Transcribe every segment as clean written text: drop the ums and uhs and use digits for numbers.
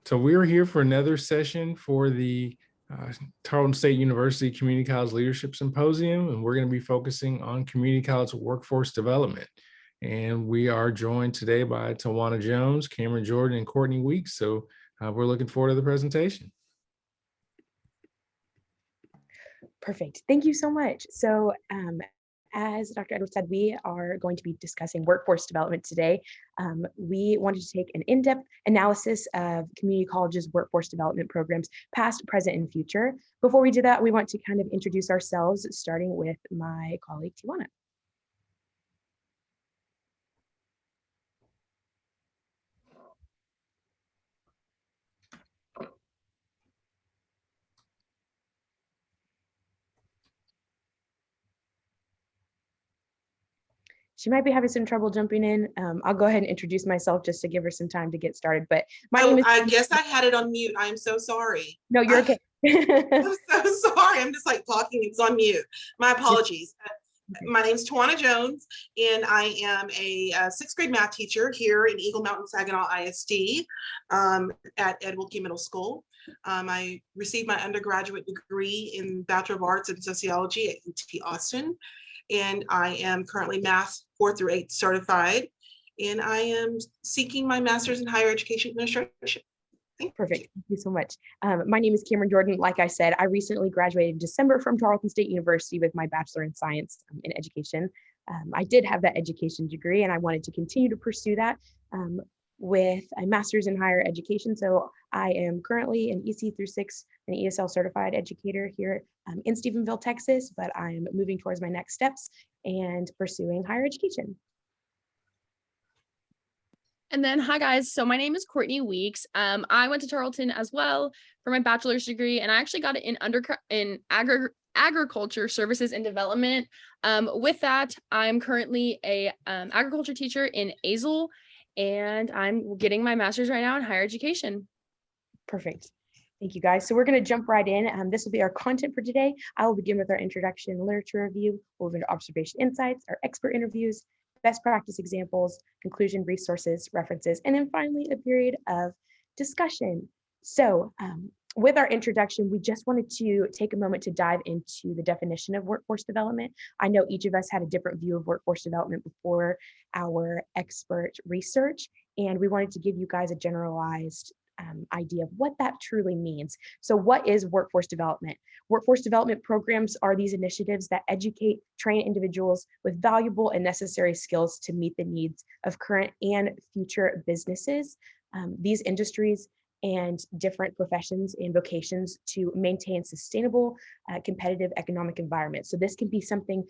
So we're here for another session for the Tarleton State University Community College Leadership Symposium, and we're going to be focusing on community college workforce development. And we are joined today by Tawana Jones, Cameron Jordan, and Courtney Weeks. So we're looking forward to the presentation. Perfect. Thank you so much. So as Dr. Edwards said, we are going to be discussing workforce development today. We wanted to take an in-depth analysis of community colleges' workforce development programs, past, present, and future. Before we do that, we want to kind of introduce ourselves, starting with my colleague, Tawana. She might be having some trouble jumping in. I'll go ahead and introduce myself just to give her some time to get started. But my name is. I guess I had it on mute. I'm so sorry. No, you're okay. I'm so sorry. I'm just like talking. It's on mute. My apologies. My name is Tawana Jones, and I am a sixth grade math teacher here in Eagle Mountain Saginaw ISD at Ed Wilkie Middle School. I received my undergraduate degree in Bachelor of Arts in Sociology at UT Austin, and I am currently Math 4 through 8 certified, and I am seeking my Master's in Higher Education Administration. Perfect. Thank you so much. My name is Cameron Jordan. Like I said, I recently graduated in December from Tarleton State University with my Bachelor in Science in Education. I did have that education degree, and I wanted to continue to pursue that with a Master's in Higher Education. So I am currently an EC through 6 and ESL certified educator here in Stephenville, Texas, but I'm moving towards my next steps and pursuing higher education. And then, hi guys, so my name is Courtney Weeks. I went to Tarleton as well for my bachelor's degree, and I actually got it in agriculture services and development. With that, I'm currently a agriculture teacher in Azle, and I'm getting my master's right now in higher education. Perfect. Thank you, guys. So we're going to jump right in. This will be our content for today. I will begin with our introduction and literature review. We'll move into observation insights, our expert interviews, best practice examples, conclusion, resources, references, and then finally a period of discussion. So with our introduction, we just wanted to take a moment to dive into the definition of workforce development. I know each of us had a different view of workforce development before our expert research, and we wanted to give you guys a generalized idea of what that truly means. So what is workforce development? Workforce development programs are these initiatives that educate, train individuals with valuable and necessary skills to meet the needs of current and future businesses, these industries, and different professions and vocations to maintain sustainable, competitive economic environments. So this can be something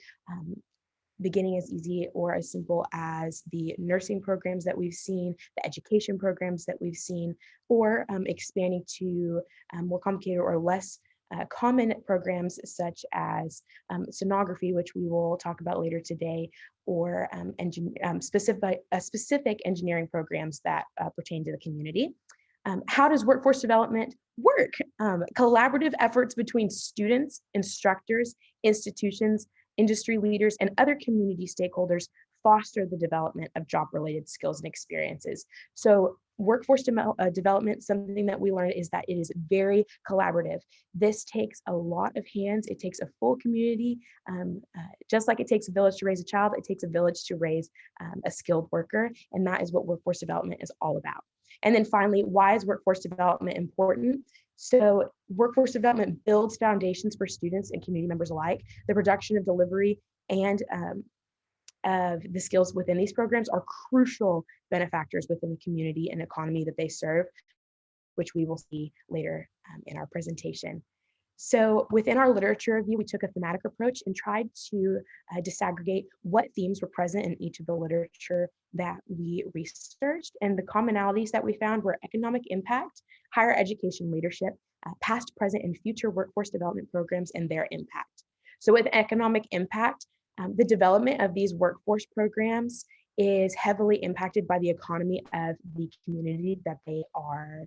beginning as easy or as simple as the nursing programs that we've seen, the education programs that we've seen, or expanding to more complicated or less common programs such as sonography, which we will talk about later today, or specific engineering programs that pertain to the community. How does workforce development work? Collaborative efforts between students, instructors, institutions, industry leaders, and other community stakeholders foster the development of job-related skills and experiences. So workforce development, something that we learned is that it is very collaborative. This takes a lot of hands. It takes a full community. Just like it takes a village to raise a child, it takes a village to raise a skilled worker. And that is what workforce development is all about. And then finally, why is workforce development important? So workforce development builds foundations for students and community members alike. The production of delivery and of the skills within these programs are crucial benefactors within the community and economy that they serve, which we will see later in our presentation. So within our literature review, we took a thematic approach and tried to disaggregate what themes were present in each of the literature that we researched. And the commonalities that we found were economic impact, higher education leadership, past, present, and future workforce development programs and their impact. So with economic impact, the development of these workforce programs is heavily impacted by the economy of the community that they are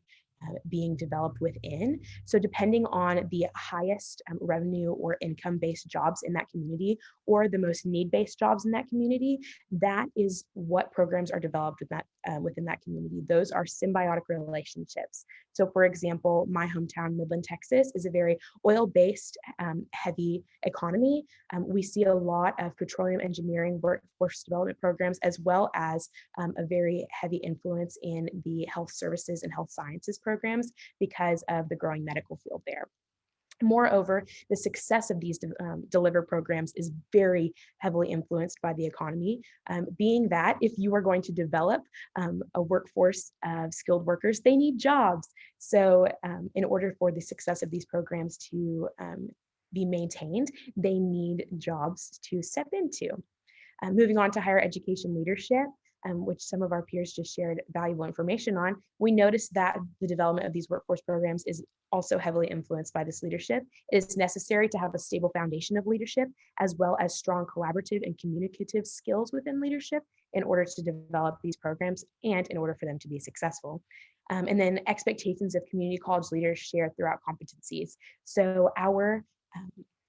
being developed within. So depending on the highest revenue or income-based jobs in that community, or the most need-based jobs in that community, that is what programs are developed within that community. Those are symbiotic relationships. So for example, my hometown, Midland, Texas, is a very oil-based heavy economy. We see a lot of petroleum engineering workforce development programs, as well as a very heavy influence in the health services and health sciences programs because of the growing medical field there. Moreover, the success of these delivered programs is very heavily influenced by the economy, being that if you are going to develop a workforce of skilled workers, they need jobs. So in order for the success of these programs to be maintained, they need jobs to step into. Moving on to higher education leadership, which some of our peers just shared valuable information on, we noticed that the development of these workforce programs is also heavily influenced by this leadership. It is necessary to have a stable foundation of leadership, as well as strong collaborative and communicative skills within leadership in order to develop these programs and in order for them to be successful. And then expectations of community college leaders share throughout competencies. So our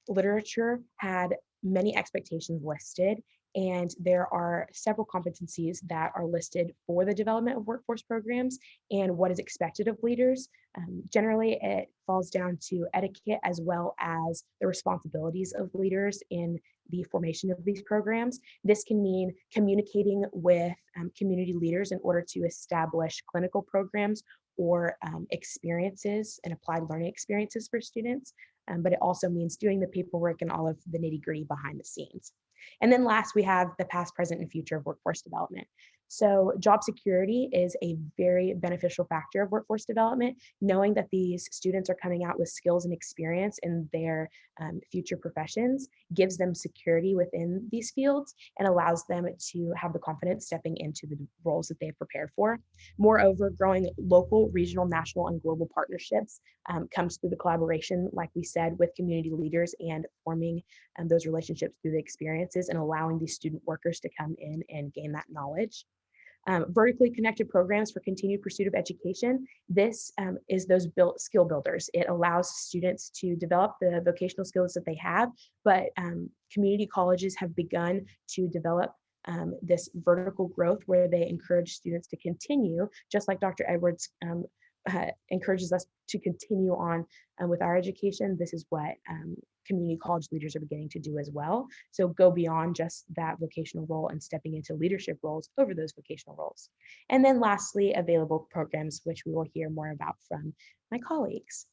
literature had many expectations listed, and there are several competencies that are listed for the development of workforce programs and what is expected of leaders. Generally, it falls down to etiquette as well as the responsibilities of leaders in the formation of these programs. This can mean communicating with community leaders in order to establish clinical programs or experiences and applied learning experiences for students. But it also means doing the paperwork and all of the nitty-gritty behind the scenes. And then last, we have the past, present, and future of workforce development. So job security is a very beneficial factor of workforce development. Knowing that these students are coming out with skills and experience in their future professions gives them security within these fields and allows them to have the confidence stepping into the roles that they have prepared for. Moreover, growing local, regional, national, and global partnerships comes through the collaboration, like we said, with community leaders and forming those relationships through the experiences and allowing these student workers to come in and gain that knowledge. Vertically connected programs for continued pursuit of education. This is those skill builders. It allows students to develop the vocational skills that they have, but community colleges have begun to develop this vertical growth where they encourage students to continue, just like Dr. Edwards encourages us to continue on with our education. This is what community college leaders are beginning to do as well. So go beyond just that vocational role and stepping into leadership roles over those vocational roles. And then lastly, available programs, which we will hear more about from my colleagues.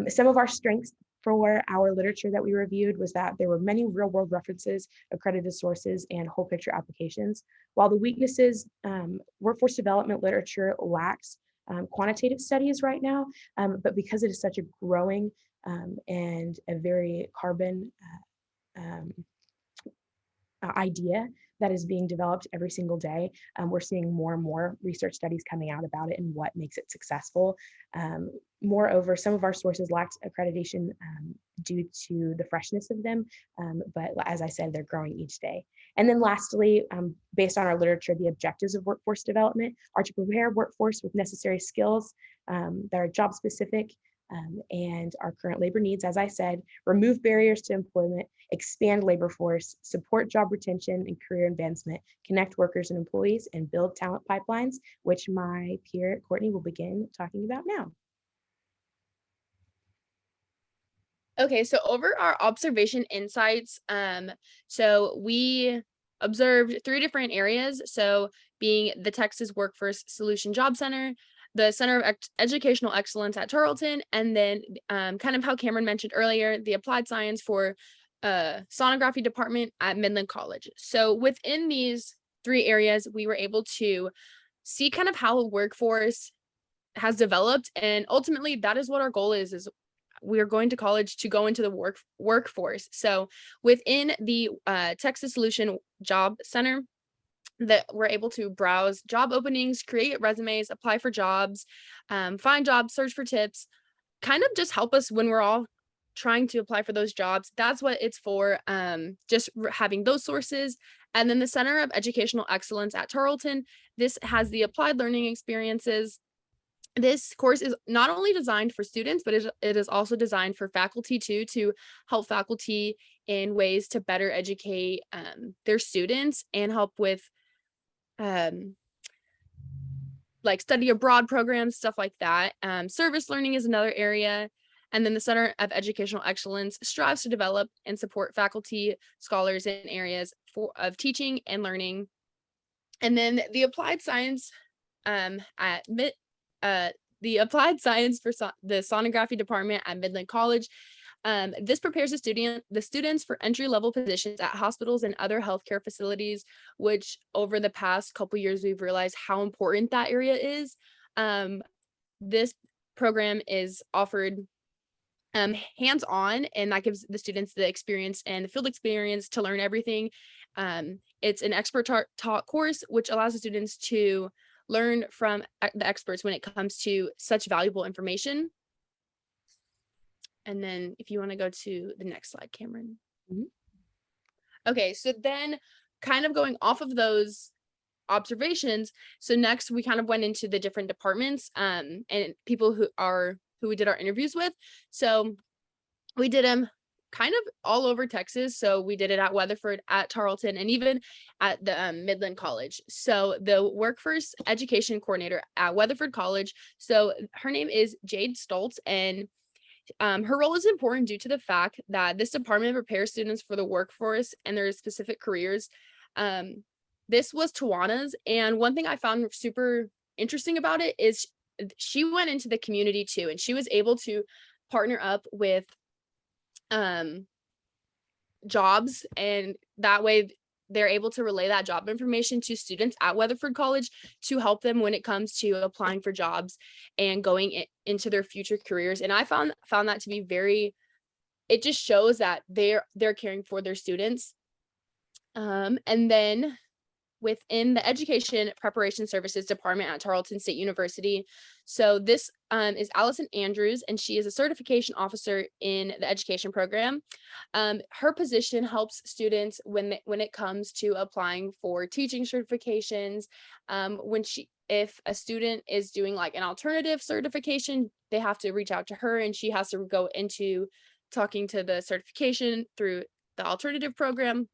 Some of our strengths for our literature that we reviewed was that there were many real-world references, accredited sources, and whole picture applications. While the weaknesses, workforce development literature lacks quantitative studies right now, but because it is such a growing and a very carbon idea that is being developed every single day, we're seeing more and more research studies coming out about it and what makes it successful. Moreover, some of our sources lacked accreditation due to the freshness of them, but as I said, they're growing each day. And then lastly, based on our literature, the objectives of workforce development are to prepare workforce with necessary skills that are job specific and our current labor needs, as I said, remove barriers to employment, expand labor force, support job retention and career advancement, connect workers and employees, and build talent pipelines, which my peer Courtney will begin talking about now. Okay, so over our observation insights, so we observed 3 different areas. So being the Texas Workforce Solution Job Center, the Center of Educational Excellence at Tarleton, and then kind of how Cameron mentioned earlier, the applied science for sonography department at Midland College. So within these 3 areas, we were able to see kind of how a workforce has developed, and ultimately that is what our goal is we are going to college to go into the workforce. So within the Texas Solution Job Center, that we're able to browse job openings, create resumes, apply for jobs, find jobs, search for tips, kind of just help us when we're all trying to apply for those jobs. That's what it's for, just having those sources. And then the Center of Educational Excellence at Tarleton, this has the applied learning experiences. This course is not only designed for students, but it is also designed for faculty too, to help faculty in ways to better educate their students and help with like study abroad programs, stuff like that. Service learning is another area. And then the Center of Educational Excellence strives to develop and support faculty, scholars in areas of teaching and learning. And then the applied science the applied science for the sonography department at Midland College. This prepares the students for entry-level positions at hospitals and other healthcare facilities, which over the past couple years, we've realized how important that area is. This program is offered hands-on, and that gives the students the experience and the field experience to learn everything. It's an expert taught course, which allows the students to learn from the experts when it comes to such valuable information. And then if you want to go to the next slide, Cameron. Okay, so then kind of going off of those observations, so next we kind of went into the different departments and people who we did our interviews with. So we did them kind of all over Texas. So we did it at Weatherford, at Tarleton, and even at the Midland College. So the workforce education coordinator at Weatherford College, so her name is Jade Stoltz, and her role is important due to the fact that this department prepares students for the workforce and their specific careers. This was Tawana's, and one thing I found super interesting about it is she went into the community too, and she was able to partner up with jobs, and that way they're able to relay that job information to students at Weatherford College to help them when it comes to applying for jobs and going into their future careers. And I found that to be it just shows that they're caring for their students. And then within the Education Preparation Services Department at Tarleton State University. So this is Allison Andrews, and she is a certification officer in the education program. Her position helps students when it comes to applying for teaching certifications. If a student is doing like an alternative certification, they have to reach out to her, and she has to go into talking to the certification through the alternative program.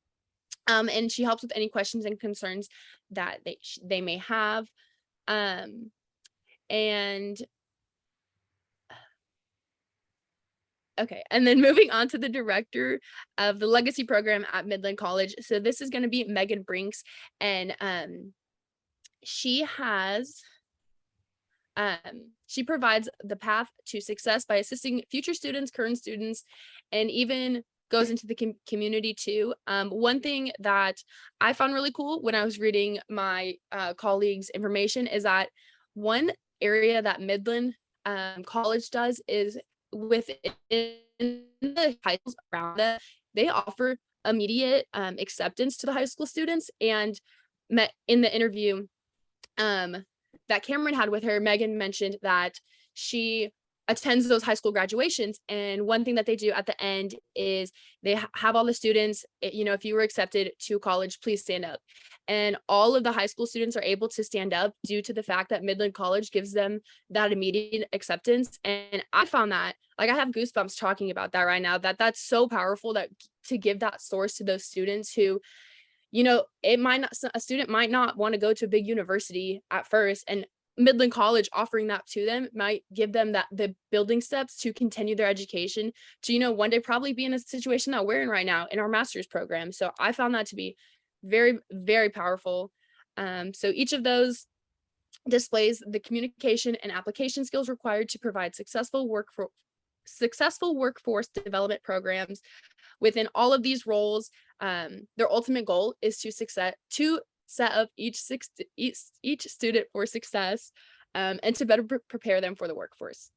And she helps with any questions and concerns that they may have. And okay, and then moving on to the director of the legacy program at Midland College. So this is going to be Megan Brinks, and she provides the path to success by assisting future students, current students, and even goes into the community too. One thing that I found really cool when I was reading my colleagues' information is that one area that Midland College does is within the high schools around it, they offer immediate acceptance to the high school students. And in the interview that Cameron had with her, Megan mentioned that she attends those high school graduations, and one thing that they do at the end is they have all the students, if you were accepted to college, please stand up. And all of the high school students are able to stand up due to the fact that Midland College gives them that immediate acceptance. And I found that, like, I have goosebumps talking about that right now, that's so powerful, that to give that source to those students who, a student might not want to go to a big university at first, and Midland College offering that to them might give them the building steps to continue their education to, one day probably be in a situation that we're in right now in our master's program. So I found that to be very, very powerful. So each of those displays the communication and application skills required to provide successful workforce development programs. Within all of these roles, their ultimate goal is to set up each student for success, and to better prepare them for the workforce.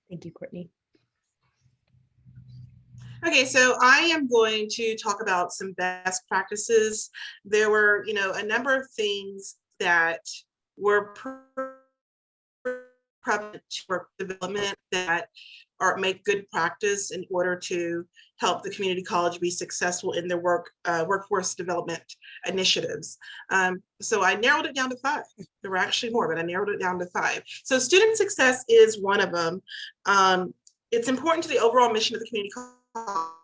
Thank you, Courtney. Okay, so I am going to talk about some best practices. There were, a number of things that were prevalent to work development that make good practice in order to help the community college be successful in their workforce development initiatives. So I narrowed it down to 5. There were actually more, but I narrowed it down to 5. So student success is one of them. It's important to the overall mission of the community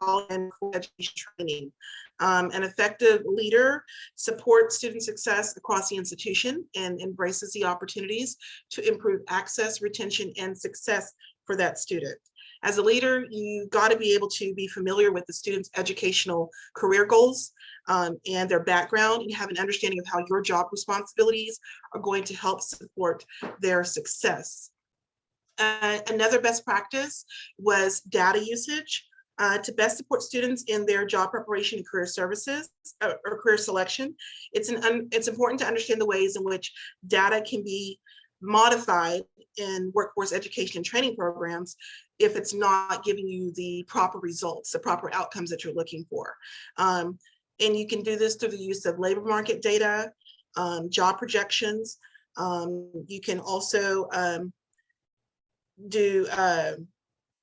college and education training. An effective leader supports student success across the institution and embraces the opportunities to improve access, retention, and success for that student. As a leader, you got to be able to be familiar with the student's educational career goals and their background, and have an understanding of how your job responsibilities are going to help support their success. Another best practice was data usage. To best support students in their job preparation and career services or career selection, it's important to understand the ways in which data can be modified in workforce education and training programs if it's not giving you the proper results, the proper outcomes that you're looking for. And you can do this through the use of labor market data, job projections. You can also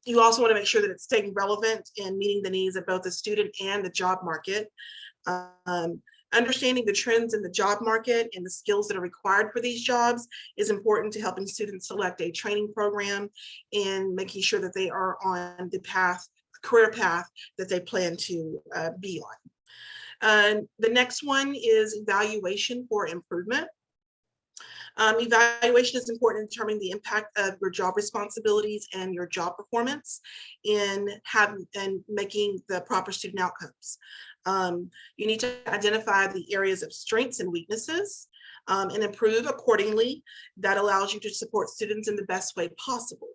you also want to make sure that it's staying relevant and meeting the needs of both the student and the job market. Understanding the trends in the job market and the skills that are required for these jobs is important to helping students select a training program and making sure that they are on the career path that they plan to be on. The next one is evaluation for improvement. Evaluation is important in determining the impact of your job responsibilities and your job performance in making the proper student outcomes. You need to identify the areas of strengths and weaknesses and improve accordingly. That allows you to support students in the best way possible.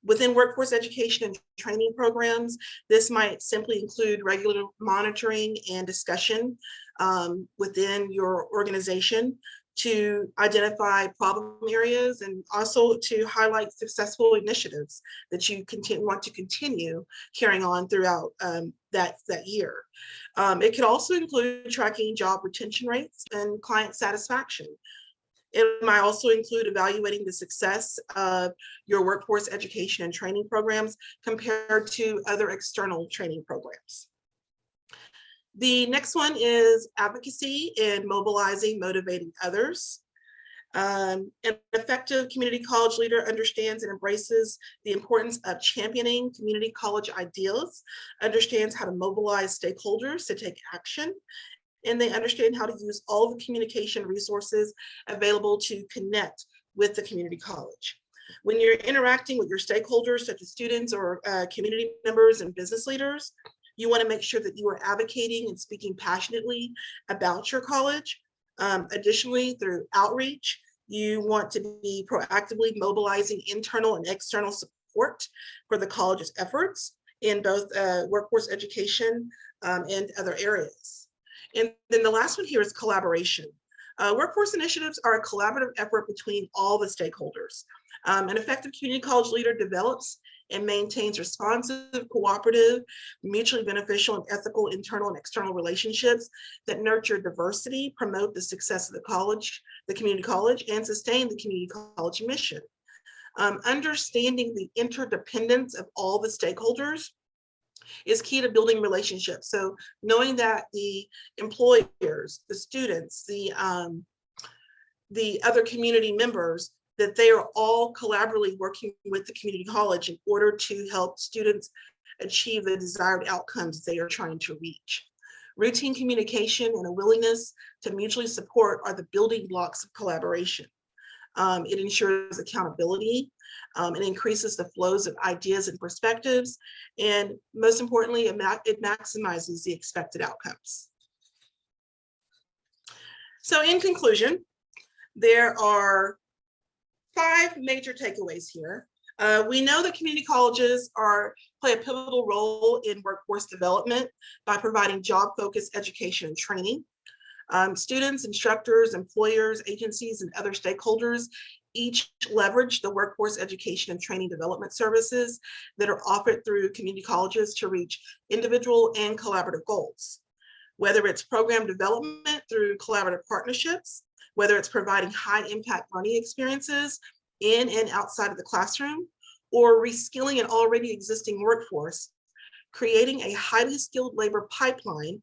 Within workforce education and training programs, this might simply include regular monitoring and discussion within your organization to identify problem areas and also to highlight successful initiatives that you want to continue carrying on throughout that year. It could also include tracking job retention rates and client satisfaction. It might also include evaluating the success of your workforce education and training programs compared to other external training programs. The next one is advocacy and mobilizing, motivating others. An effective community college leader understands and embraces the importance of championing community college ideals, understands how to mobilize stakeholders to take action, and they understand how to use all the communication resources available to connect with the community college. When you're interacting with your stakeholders, such as students or community members and business leaders, you want to make sure that you are advocating and speaking passionately about your college. Additionally, through outreach, you want to be proactively mobilizing internal and external support for the college's efforts in both workforce education and other areas. And then the last one here is collaboration. Workforce initiatives are a collaborative effort between all the stakeholders. An effective community college leader develops and maintains responsive, cooperative, mutually beneficial, and ethical internal and external relationships that nurture diversity, promote the success of the college, the community college, and sustain the community college mission. Understanding the interdependence of all the stakeholders is key to building relationships. So knowing that the employers, the students, the other community members, that they are all collaboratively working with the community college in order to help students achieve the desired outcomes they are trying to reach. Routine communication and a willingness to mutually support are the building blocks of collaboration. It ensures accountability, it increases the flows of ideas and perspectives, and most importantly, it maximizes the expected outcomes. So in conclusion, there are 5 major takeaways here. We know that community colleges play a pivotal role in workforce development by providing job-focused education and training. Students, instructors, employers, agencies, and other stakeholders each leverage the workforce education and training development services that are offered through community colleges to reach individual and collaborative goals. Whether it's program development through collaborative partnerships, whether it's providing high impact learning experiences in and outside of the classroom, or reskilling an already existing workforce, creating a highly skilled labor pipeline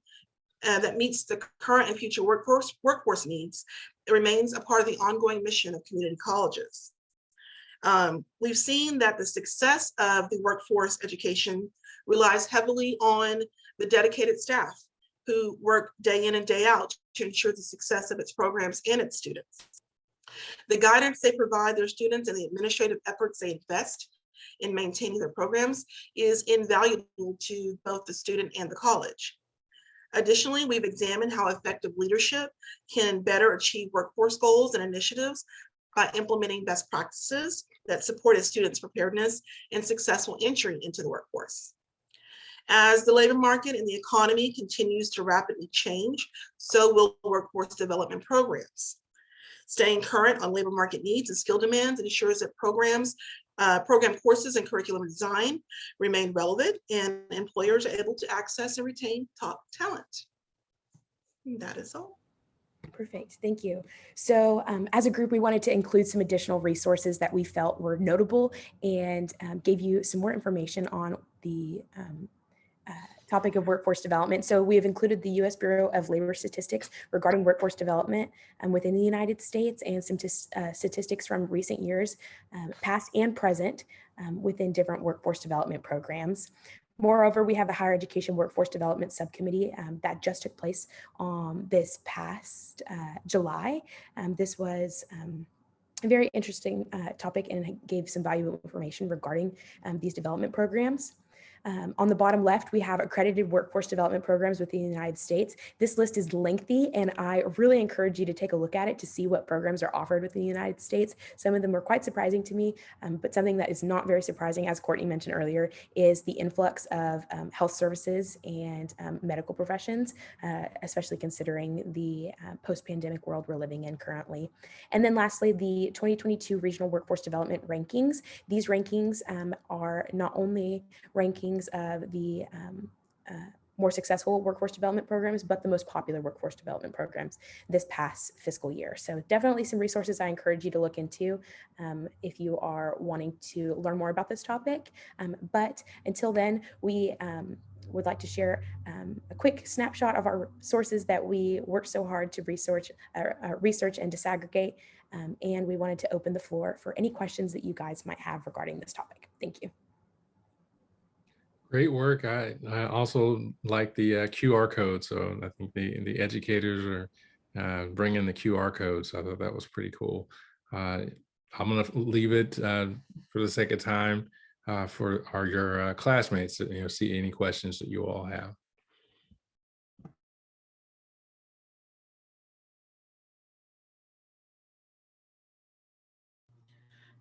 that meets the current and future workforce needs, it remains a part of the ongoing mission of community colleges. We've seen that the success of the workforce education relies heavily on the dedicated staff who work day in and day out to ensure the success of its programs and its students. The guidance they provide their students and the administrative efforts they invest in maintaining their programs is invaluable to both the student and the college. Additionally, we've examined how effective leadership can better achieve workforce goals and initiatives by implementing best practices that support students' preparedness and successful entry into the workforce. As the labor market and the economy continues to rapidly change, so will workforce development programs. Staying current on labor market needs and skill demands ensures that program courses and curriculum design remain relevant and employers are able to access and retain top talent. And that is all. Perfect, thank you. So as a group, we wanted to include some additional resources that we felt were notable and gave you some more information on the topic of workforce development. So we have included the U.S. Bureau of Labor Statistics regarding workforce development within the United States and some statistics from recent years, past and present, within different workforce development programs. Moreover, we have the Higher Education Workforce Development Subcommittee that just took place this past July. This was a very interesting topic and gave some valuable information regarding these development programs. On the bottom left, we have accredited workforce development programs within the United States. This list is lengthy, and I really encourage you to take a look at it to see what programs are offered within the United States. Some of them were quite surprising to me, but something that is not very surprising, as Courtney mentioned earlier, is the influx of health services and medical professions, especially considering the post-pandemic world we're living in currently. And then lastly, the 2022 Regional Workforce Development Rankings. These rankings are not only rankings of the more successful workforce development programs, but the most popular workforce development programs this past fiscal year. So definitely some resources I encourage you to look into if you are wanting to learn more about this topic. But until then, we would like to share a quick snapshot of our sources that we worked so hard to research and disaggregate. And we wanted to open the floor for any questions that you guys might have regarding this topic. Thank you. Great work. I also like the QR code. So I think the educators are bringing the QR codes. I thought that was pretty cool. I'm going to leave it for the sake of time for your classmates to see any questions that you all have.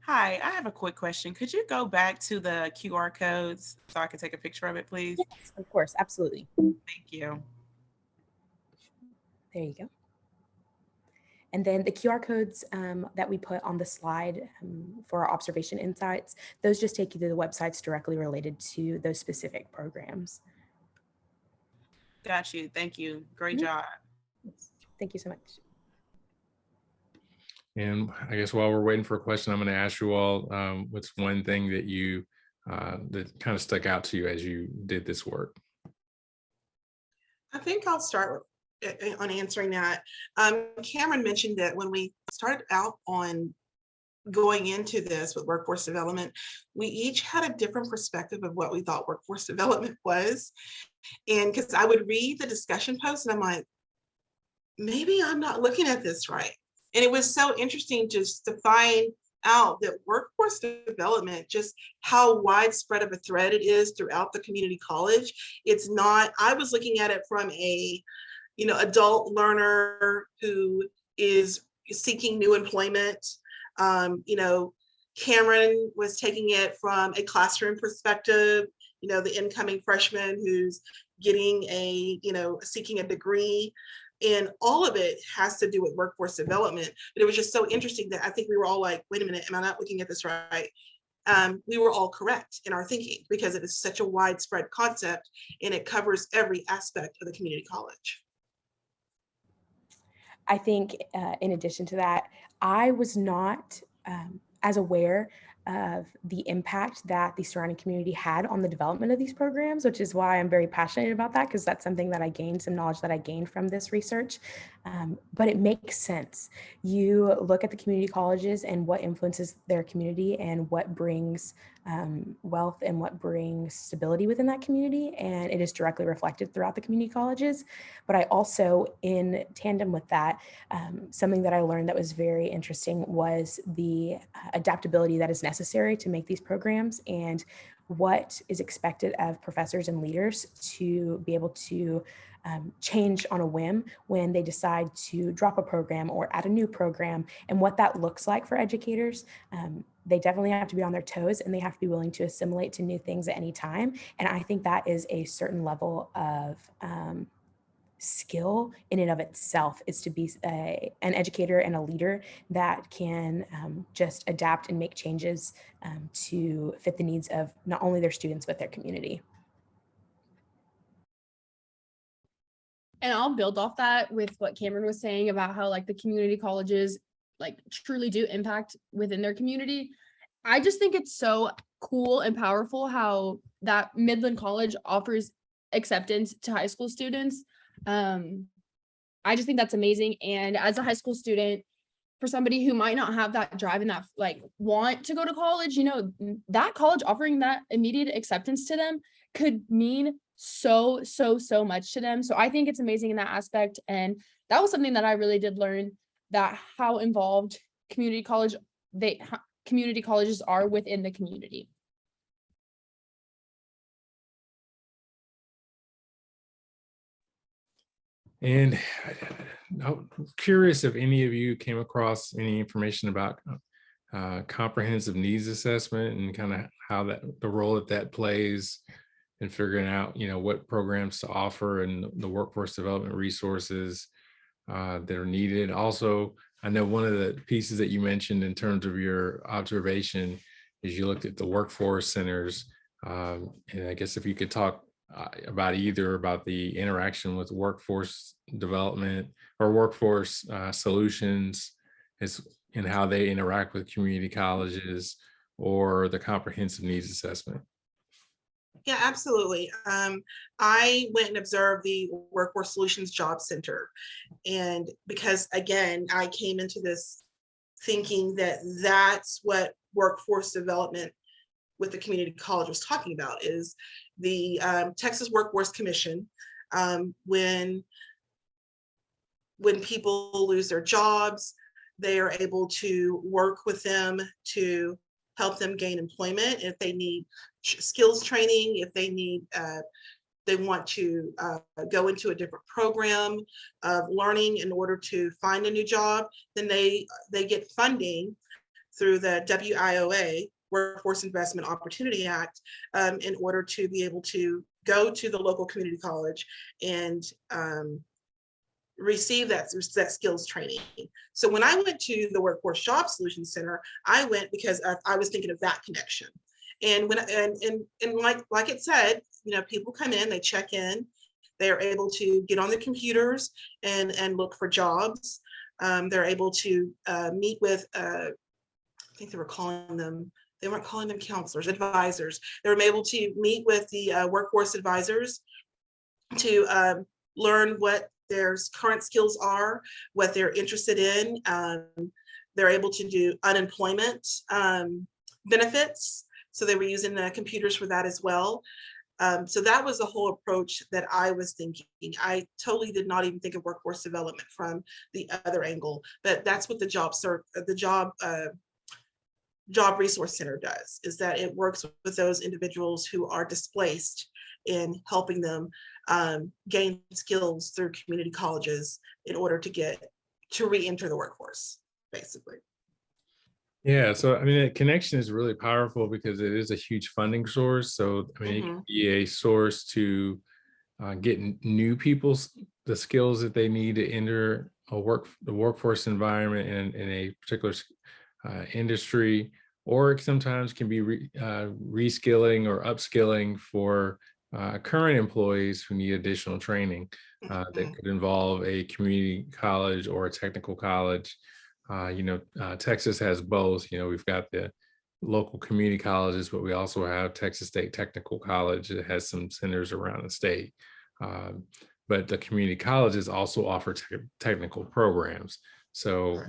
Hi, I have a quick question. Could you go back to the QR codes so I can take a picture of it, please? Yes, of course, absolutely. Thank you. There you go. And then the QR codes that we put on the slide for our observation insights, those just take you to the websites directly related to those specific programs. Got you. Thank you. Great job. Thank you so much. And I guess while we're waiting for a question, I'm going to ask you all, what's one thing that you that kind of stuck out to you as you did this work? I think I'll start on answering that. Cameron mentioned that when we started out on going into this with workforce development, we each had a different perspective of what we thought workforce development was. And because I would read the discussion posts and I'm like, maybe I'm not looking at this right. And it was so interesting just to find out that workforce development, just how widespread of a thread it is throughout the community college. It's not, I was looking at it from a, adult learner who is seeking new employment. Cameron was taking it from a classroom perspective, the incoming freshman who's getting seeking a degree. And all of it has to do with workforce development. But it was just so interesting that I think we were all like, wait a minute, am I not looking at this right? We were all correct in our thinking because it is such a widespread concept and it covers every aspect of the community college. I think in addition to that, I was not as aware of the impact that the surrounding community had on the development of these programs, which is why I'm very passionate about that, because that's something that I gained, some knowledge that I gained from this research. But it makes sense. You look at the community colleges and what influences their community and what brings wealth and what brings stability within that community, and it is directly reflected throughout the community colleges. But I also, in tandem with that, something that I learned that was very interesting was the adaptability that is necessary to make these programs and what is expected of professors and leaders to be able to change on a whim when they decide to drop a program or add a new program, and what that looks like for educators. They definitely have to be on their toes, and they have to be willing to assimilate to new things at any time. And I think that is a certain level of skill in and of itself, is to be an educator and a leader that can just adapt and make changes to fit the needs of not only their students, but their community. And I'll build off that with what Cameron was saying about how like the community colleges like truly do impact within their community. I just think it's so cool and powerful how that Midland College offers acceptance to high school students. I just think that's amazing. And as a high school student, for somebody who might not have that drive and that like want to go to college, you know, that college offering that immediate acceptance to them could mean so much to them. So I think it's amazing in that aspect. And that was something that I really did learn, that how involved community colleges are within the community. And I'm curious if any of you came across any information about comprehensive needs assessment and kind of how the role that plays in figuring out, you know, what programs to offer and the workforce development resources that are needed. Also, I know one of the pieces that you mentioned in terms of your observation is you looked at the workforce centers. And I guess if you could talk about the interaction with workforce development or workforce solutions and how they interact with community colleges or the comprehensive needs assessment. Yeah, absolutely. I went and observed the Workforce Solutions Job Center. And because, again, I came into this thinking that that's what workforce development with the community college was talking about, is the Texas Workforce Commission. When people lose their jobs, they are able to work with them to help them gain employment. If they need skills training, if they need, they want to go into a different program of learning in order to find a new job, then they get funding through the WIOA, Workforce Investment Opportunity Act, in order to be able to go to the local community college and receive that skills training. So when I went to the Workforce Job Solutions Center, I went because I was thinking of that connection. And when like it said, you know, people come in, they check in, they are able to get on the computers and look for jobs. They're able to meet with, I think they weren't calling them counselors, advisors. They were able to meet with the workforce advisors to learn what their current skills are, what they're interested in. They're able to do unemployment benefits. So they were using the computers for that as well. So that was the whole approach that I was thinking. I totally did not even think of workforce development from the other angle, but that's what the Job Resource Center does, is that it works with those individuals who are displaced in helping them gain skills through community colleges in order to re-enter the workforce, basically. Yeah, so I mean, the connection is really powerful because it is a huge funding source. So I mean, it can be a source to get new people's the skills that they need to enter the workforce environment in a particular industry, or it sometimes can be reskilling or upskilling for current employees who need additional training that could involve a community college or a technical college. Texas has both. You know, we've got the local community colleges, but we also have Texas State Technical College that has some centers around the state. Um, but the community colleges also offer technical programs. So,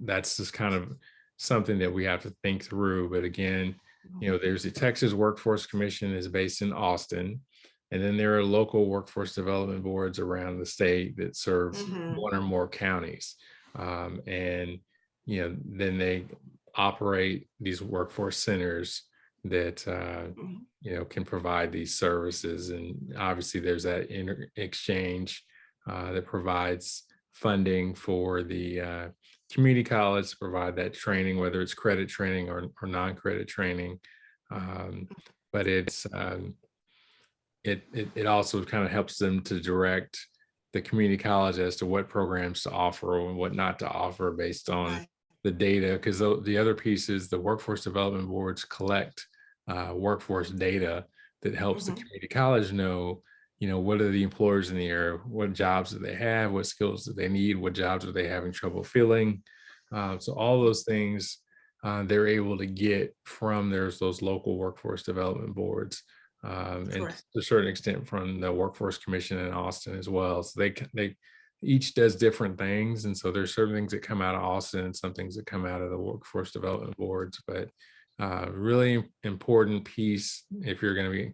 that's just kind of something that we have to think through. But again, there's the Texas Workforce Commission is based in Austin. And then there are local workforce development boards around the state that serve one or more counties. And, then they operate these workforce centers that, can provide these services. And obviously there's that exchange that provides funding for the community college to provide that training, whether it's credit training or non-credit training. But it also kind of helps them to direct the community college as to what programs to offer and what not to offer based on the data. Because the other piece is the workforce development boards collect workforce data that helps the community college know, what are the employers in the area, what jobs do they have, what skills do they need, what jobs are they having trouble filling. So all those things they're able to get from those local workforce development boards. And to a certain extent from the Workforce Commission in Austin as well. So they each does different things. And so there's certain things that come out of Austin and some things that come out of the workforce development boards. But really important piece if you're going to be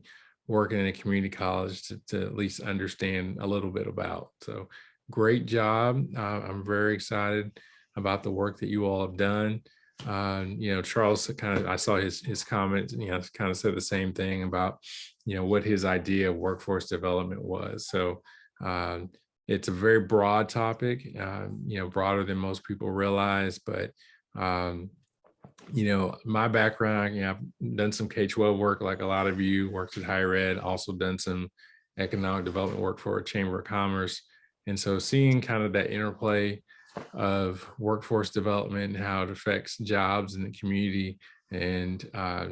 working in a community college to at least understand a little bit about. So great job. I'm very excited about the work that you all have done. Charles I saw his comments, kind of said the same thing about, what his idea of workforce development was. So it's a very broad topic, broader than most people realize, but my background, I've done some K-12 work like a lot of you, worked at higher ed, also done some economic development work for a Chamber of Commerce. And so seeing kind of that interplay of workforce development and how it affects jobs in the community and how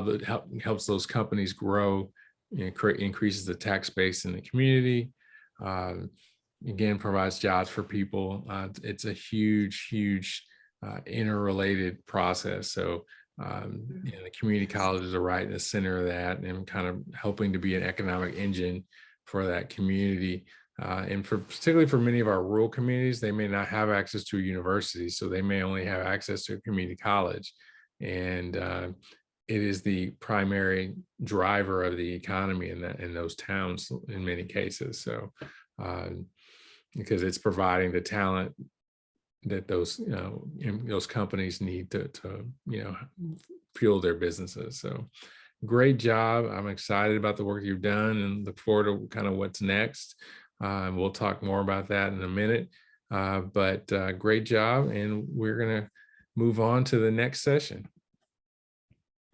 that helps those companies grow, increases the tax base in the community, again provides jobs for people. It's a huge interrelated process. So the community colleges are right in the center of that and kind of helping to be an economic engine for that community. And particularly for many of our rural communities, they may not have access to a university, so they may only have access to a community college. And it is the primary driver of the economy in those towns in many cases. So because it's providing the talent that those companies need to fuel their businesses. So great job. I'm excited about the work you've done and look forward to kind of what's next. We'll talk more about that in a minute, but great job. And we're going to move on to the next session.